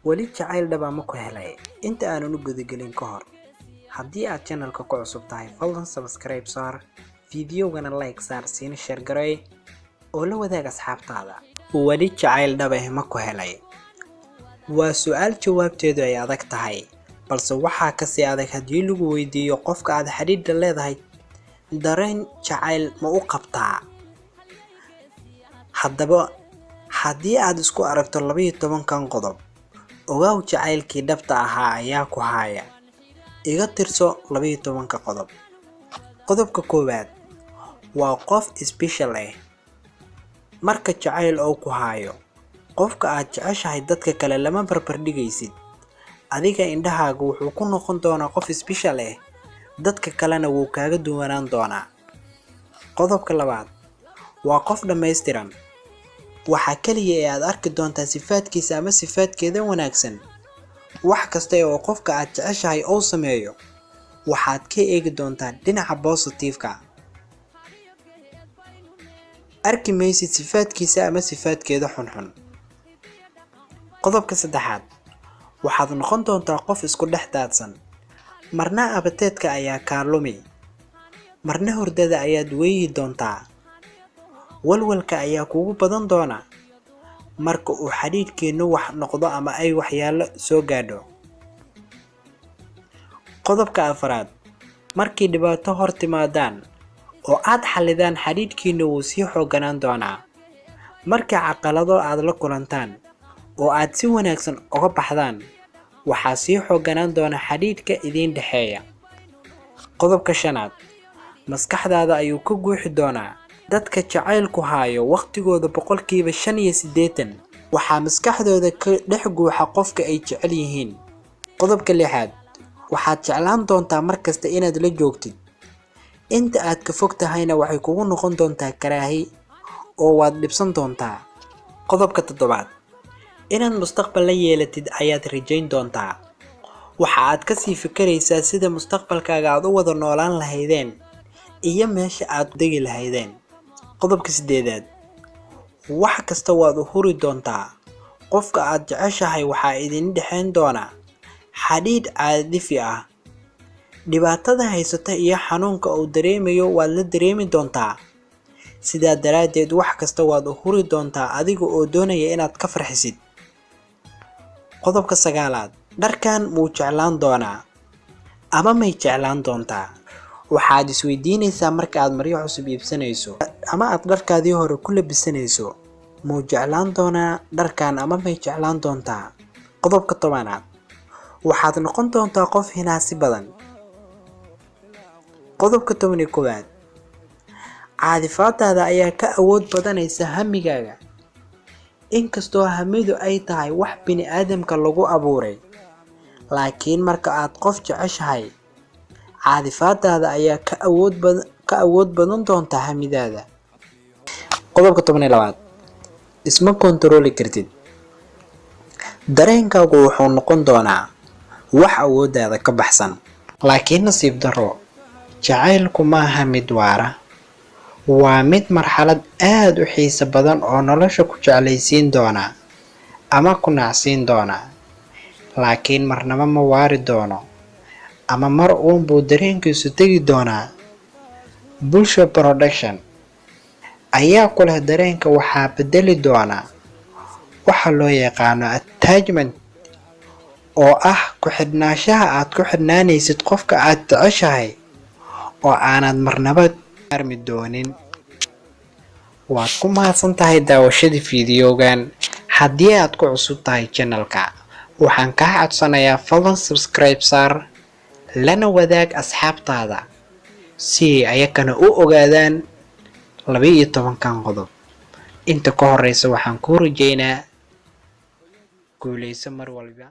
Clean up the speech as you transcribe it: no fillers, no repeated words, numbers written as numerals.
wali jacayl dhab ah ma ku helay inta aanan u gudagelin ka hor. haddii aad channelka ku cusub tahay fadlan subscribe saar, fiidiyowgana like saar, siina share garay oo la wadaag asxaabtaada. wali jacayl dhab ah ma ku helay waa su'aal jawaabteedu ay adag tahay, balse waxaa ka sii adag haddii lagu weydiiyo qofka aad xiriirka leedahay dareen jacayl ma u qabtaa. haddaba haddii aad isku aragto 12 qodob, ogaaw jacaylkii dhabta ahaa ayaa ku haya. iga tirso 12 qodob. qodobka koowaad waa qof special ah. marka jacayl oo ku hayo qofka aad jeceshahay dadka kale lama barbar dhigaysid. adiga indhahaagu wuxuu ku noqon doonaa qof special ah, dadka kalena wuu kaaga duwanaan doonaa. qodobka labaad waa qof dhammaystiran. waxa kaliya ee aad arki doontaa sifaadkiisa ama sifaadkeeda wanaagsan. wax kasta oo qofka aad jeceshahay uu sameeyo waxaad ka eegi doontaa dhinaca positive-ka. arki maysid sifaadkiisa ama sifaadkeeda xunxun. qodobka saddexaad waxaad noqon doontaa qof isku dhex daadsan. marna abateedka ayaa kaa lumi, marna hurdada ayaad weeyi doontaa. walwalka ayaa kugu badan doona marka uu xiriirkeenu wax noqdo ama ay waxyaalo soo gaadho. qodobka afraad markii dhibaato hor timaadaan oo aad xalidaan xiriirkeenu wuu sii xooganaan doonaa. markii caqalado aad la kulantaan oo aad si wanaagsan uga baxdaan waxaa sii xooganaan doona xiriirka idin dhexeeya. qodobka shanaad maskaxdaada ayuu ka guuxi doonaa. dadka jacaylku hayo waqtigooda 85% waxaa maskaxdooda ka dhex guuxa qofka ay jecel yihiin. qodobka lixaad waxaad jeclaan doontaa markasta inaad la joogtid. inta aad ka fog tahayna waxay kugu noqon doontaa karaahi oo waad dhibsan doontaa. qodobka toddobaad inaad mustaqbal la yeelatid ayaad rajayn doontaa. waxa aad ka sii fikiraysaa sida mustaqbalkaaga aad u wada noolaan lahaydeen iyo meesha aad degi lahaydeen. qodobka sideedaad wax kasta waad u huri doontaa. qofka aad jeceshahay waxaa idin dhexeyn doona xidhiidh caadifi ah. dhibaatada haysata iyo xanuunka uu dareemayo waad la dareemi doontaa. sidaa daraadeed wax kasta waad u huri doontaa adiga oo doonaya inaad ka farxisid. qodobka sagaalaad dharkan muu jeclaan doonaa ama may jeclaan doontaa. waxaad isweydiinaysaa marka aad maryo cusub iibsanayso ama aad dharkaadii hore ku labisanayso, muu jeclaan doonaa dharkan ama may jeclaan doontaa. qodobka 10aad waxaad noqon doontaa qof hinaasi badan. qodobka 11aad caadifaadaada ayaa ka awood badanaysa hamigaaga. inkastoo hamidu ay tahay wax bini aadamka lagu abuuray, laakiin marka aad qof jeceshahay caadifaadaada ayaa ka awood badan doonta hamidaada. qodobka 12aad isma kontarooli kartid. dareenkaagu wuxuu noqon doonaa wax awoodaada ka baxsan. laakiin nasiib darro jacaylku maaha mid waara. waa mid marxalad aad u xiiso badan oo nolosha ku jeclaysiin doona ama ku nacsiin doona, laakiin marnaba ma waari doono ama mar uun buu dareenkiisu tegi doonaa. bulsho production ayaa ku leh dareenka waxaa bedeli doona waxa loo yaqaano attachment oo ah ku xidhnaanshaha aad ku xidhnaanaysid qofka aad jeceshahay oo aanad marnaba armi doonin. waad ku mahadsan tahay daawashada fiidiyowgan. haddii aad ku cusub tahay channelka waxaan kaa codsanayaa fadlan subscribe saar, lana wadaag asxaabtaada si ayakana u ogaadaan 12 qodob. inta ka horeysa waxaan ku rajeynaa guuleyso mar walba.